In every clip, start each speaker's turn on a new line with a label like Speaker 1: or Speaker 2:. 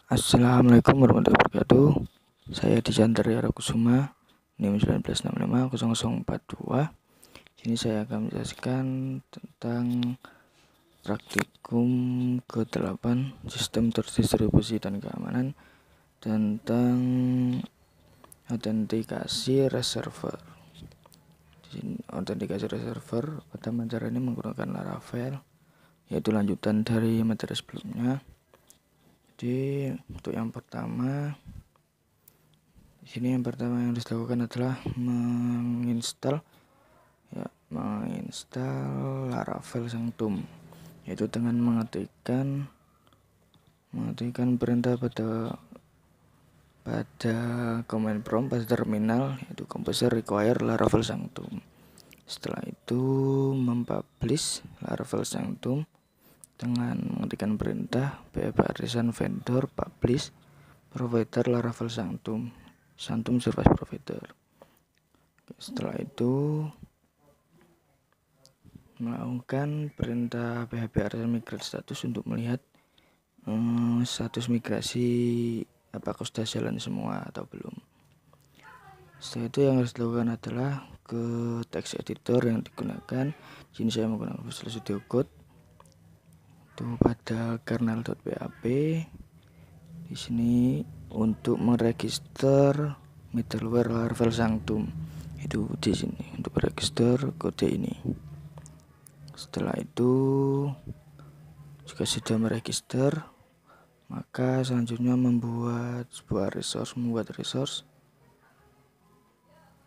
Speaker 1: Assalamualaikum warahmatullahi wabarakatuh. Saya Dijantar Yara Kusuma, NIM 19650042. Sini saya akan menjelaskan tentang praktikum ke-8 sistem terdistribusi dan keamanan tentang autentikasi reserver. Di sini autentikasi reserver pada materi ini menggunakan Laravel, yaitu lanjutan dari materi sebelumnya. Jadi untuk yang pertama, di sini yang pertama yang harus dilakukan adalah menginstal Laravel Sanctum, yaitu dengan mengetikkan perintah pada command prompt pada terminal, yaitu composer require Laravel Sanctum. Setelah itu mempublish Laravel Sanctum dengan mengetikkan perintah php artisan vendor publish provider Laravel Sanctum service provider. Setelah itu melakukan perintah php artisan migrate status untuk melihat status migrasi apakah sudah jalan semua atau belum. Setelah itu yang harus dilakukan adalah ke text editor yang digunakan. Di sini saya menggunakan Visual Studio Code pada kernel.php. Di sini untuk meregister middleware Laravel Sanctum, itu di sini untuk meregister kode ini. Setelah itu jika sudah meregister, maka selanjutnya membuat resource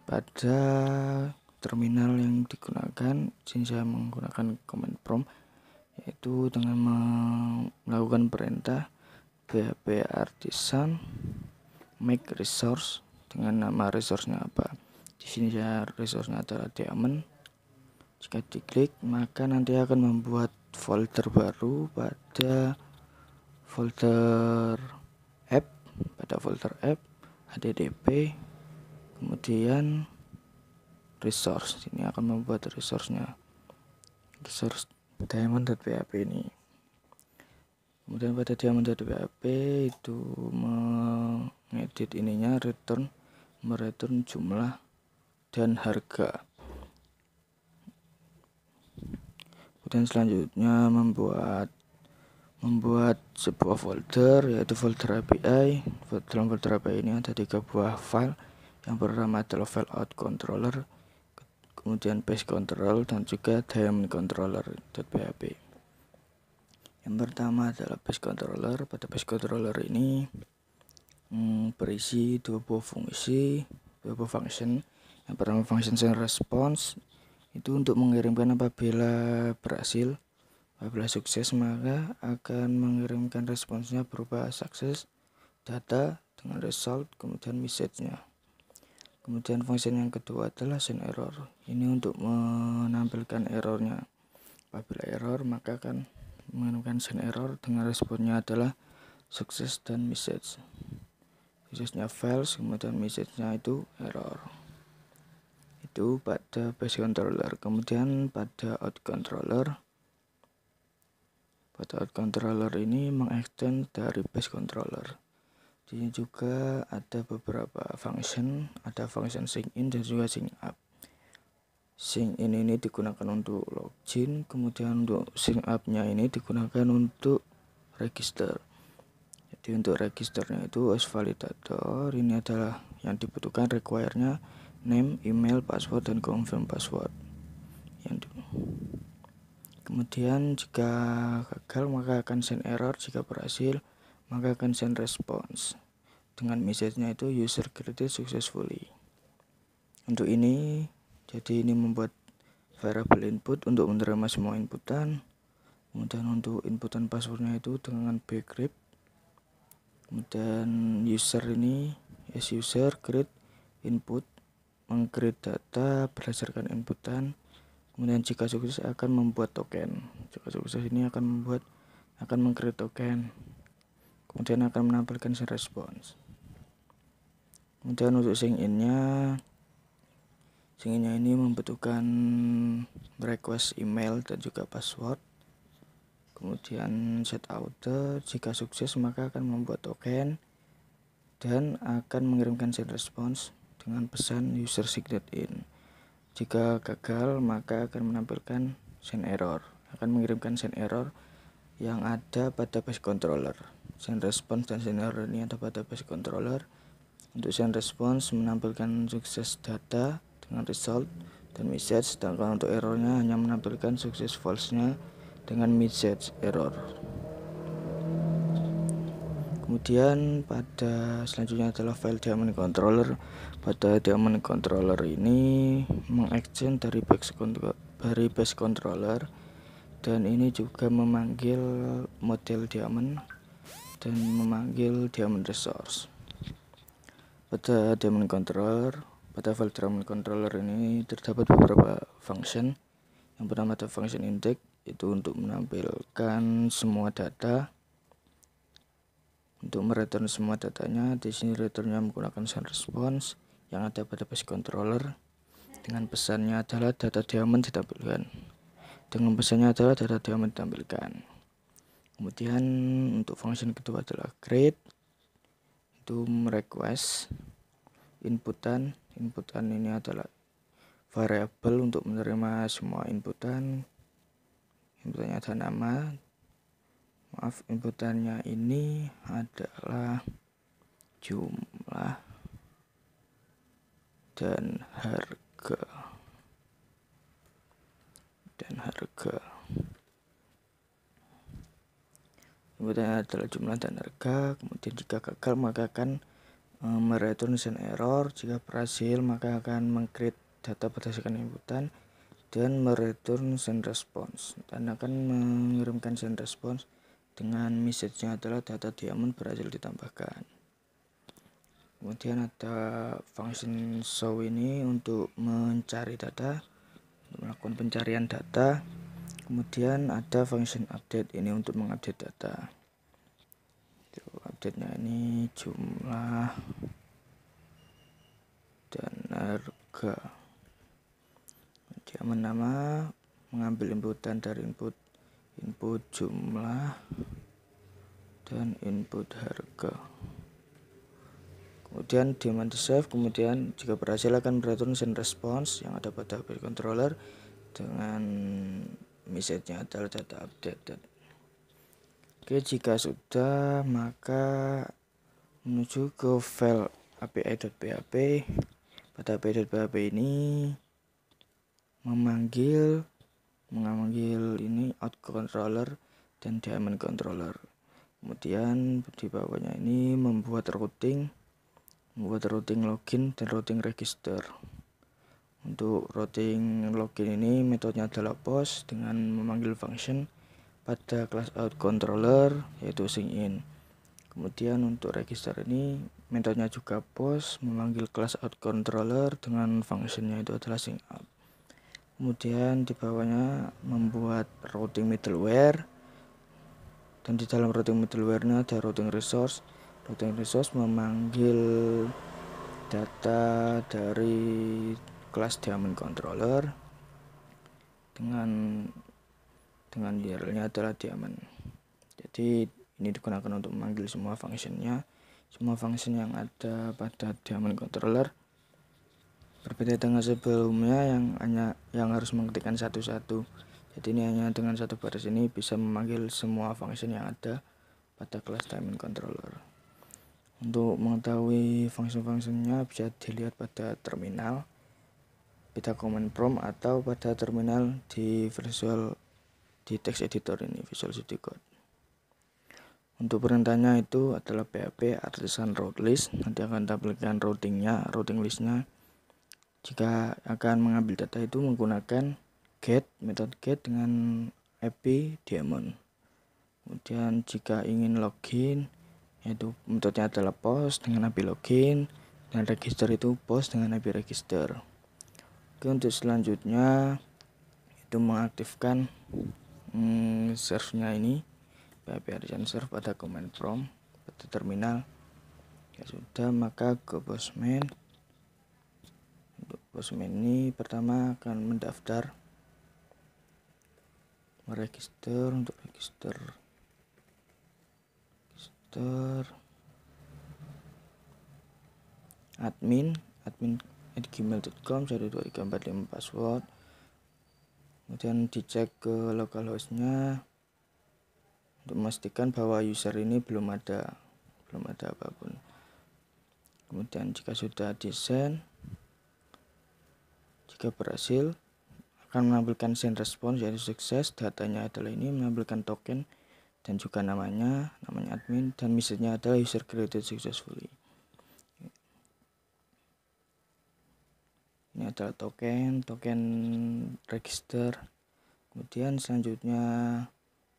Speaker 1: pada terminal yang digunakan. Di sini saya menggunakan command prompt, yaitu dengan melakukan perintah php artisan make resource dengan nama resource-nya apa. Di sini resource-nya adalah diamond. Jika diklik, maka nanti akan membuat folder baru pada folder app, http, kemudian resource. Ini akan membuat resource diamond.php ini. Kemudian pada diamond.php itu mengedit ininya, mereturn jumlah dan harga. Kemudian selanjutnya membuat sebuah folder, yaitu folder API. Dalam folder API ini ada 3 buah file. Yang pertama adalah file out controller, kemudian base control, dan juga diamond controller.php. Yang pertama adalah base controller. Pada base controller ini berisi 2 buah function. Yang pertama function send response, itu untuk mengirimkan apabila sukses, maka akan mengirimkan responsnya berupa success, data dengan result, kemudian message-nya. Kemudian function yang kedua adalah send error. Ini untuk menampilkan errornya. Apabila error, maka akan mengirimkan send error dengan responnya adalah sukses dan message. Suksesnya false, kemudian message-nya itu error. Itu pada base controller. Kemudian pada out controller. Pada out controller ini mengextend dari base controller. Di sini juga ada beberapa function, ada function sign in dan juga sign up. Sign in ini digunakan untuk login, kemudian untuk sign up-nya ini digunakan untuk register. Jadi untuk registernya itu as validator, ini adalah yang dibutuhkan, require-nya name, email, password, dan confirm password. Kemudian jika gagal maka akan send error, jika berhasil maka akan send response dengan message-nya itu user created successfully. Untuk ini, jadi ini membuat variable input untuk menerima semua inputan. Kemudian untuk inputan passwordnya itu dengan bcrypt. Kemudian user ini user create input, meng-create data berdasarkan inputan. Kemudian jika sukses akan membuat token. Jika sukses ini akan meng-create token. Kemudian akan menampilkan send response. Kemudian untuk sign in-nya ini membutuhkan request email dan juga password. Kemudian set outer, jika sukses maka akan membuat token dan akan mengirimkan send response dengan pesan user signed in. Jika gagal maka akan menampilkan send error, akan mengirimkan send error yang ada pada base controller. Send response dan send error ini ada pada base controller. Untuk send response menampilkan sukses data dengan result dan message, sedangkan untuk errornya hanya menampilkan sukses false-nya dengan message error. Kemudian pada selanjutnya adalah file daemon controller. Pada daemon controller ini mengextend dari base controller, dan ini juga memanggil model daemon dan memanggil daemon resource. Pada daemon controller, pada file daemon controller ini terdapat beberapa function. Yang pertama ada function index, itu untuk menampilkan semua data, untuk mereturn semua datanya. Di sini returnnya menggunakan send response yang ada pada base controller, dengan pesannya adalah data daemon ditampilkan. Dengan pesannya adalah data daemon ditampilkan. Kemudian untuk function kedua adalah create, itu merequest inputan ini adalah variabel untuk menerima semua inputannya ada nama, inputannya ini adalah jumlah dan harga. Inputannya adalah jumlah dan harga. Kemudian jika gagal maka akan mereturn send error. Jika berhasil maka akan mengcreate data berdasarkan inputan dan mereturn send response, dan akan mengirimkan send response dengan message-nya adalah data daemon berhasil ditambahkan. Kemudian ada function show ini untuk mencari data, untuk melakukan pencarian data. Kemudian ada function update ini untuk mengupdate data. Update-nya ini jumlah dan harga. Dia nama mengambil inputan dari input jumlah dan input harga. Kemudian demand save, kemudian jika berhasil akan mereturn send response yang ada pada base controller dengan message-nya adalah data updated. Oke, jika sudah maka menuju ke file api.php. Pada api.php ini memanggil ini out controller dan daemon controller. Kemudian di bawahnya ini membuat routing login dan routing register. Untuk routing login ini metodenya adalah post dengan memanggil function pada class out controller yaitu sign-in. Kemudian untuk register ini metodenya juga post memanggil class out controller dengan functionnya itu adalah sign-out. Kemudian di bawahnya membuat routing middleware, dan di dalam routing middleware-nya ada routing resource. Routing resource memanggil data dari kelas daemon controller dengan URL-nya adalah daemon. Jadi ini digunakan untuk memanggil semua function yang ada pada daemon controller. Berbeda dengan sebelumnya yang harus mengetikkan satu-satu. Jadi ini hanya dengan satu baris ini bisa memanggil semua function yang ada pada kelas daemon controller. Untuk mengetahui function-functionnya bisa dilihat pada terminal, pada command prompt, atau pada terminal di text editor ini, Visual Studio Code. Untuk perintahnya itu adalah php artisan route list, nanti akan tampilkan routing listnya. Jika akan mengambil data itu menggunakan metode get dengan api daemon. Kemudian jika ingin login, yaitu metodenya adalah post dengan api login, dan register itu post dengan api register. Oke, untuk selanjutnya itu mengaktifkan serve-nya ini, php artisan serve pada command prompt pada terminal. Ya sudah, maka ke postman. Untuk postman ini pertama akan mendaftar meregister. Untuk register admin @gmail.com 12345 password. Kemudian dicek ke localhost-nya untuk memastikan bahwa user ini belum ada apapun. Kemudian jika sudah di-send, jika berhasil akan menampilkan send response, yaitu sukses. Datanya adalah ini, menampilkan token dan juga namanya admin, dan message-nya adalah user created successfully. Ini adalah token register. Kemudian selanjutnya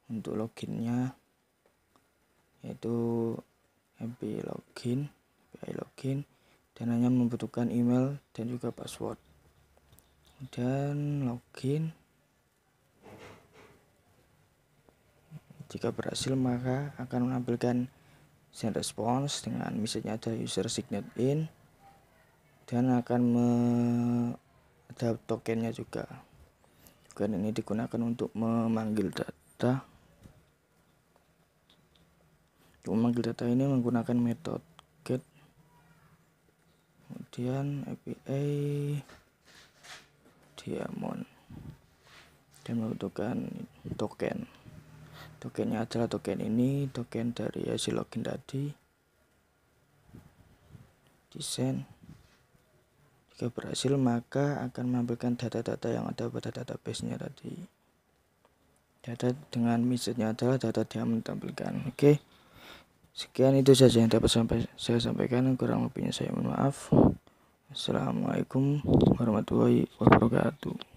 Speaker 1: untuk loginnya, yaitu API login, dan hanya membutuhkan email dan juga password. Dan login. Jika berhasil maka akan menampilkan send response dengan message-nya ada user signed in, dan akan ada tokennya juga. Token ini digunakan untuk memanggil data. Untuk memanggil data ini menggunakan metode get, kemudian API diamond, dan membutuhkan token. Tokennya adalah token ini, token dari hasil login tadi. Di-send. Jika berhasil maka akan menampilkan data-data yang ada pada database-nya tadi. Data dengan message-nya adalah data diamond ditampilkan. Oke. Sekian itu saja yang dapat saya sampaikan, kurang lebihnya saya mohon maaf. Assalamualaikum warahmatullahi wabarakatuh.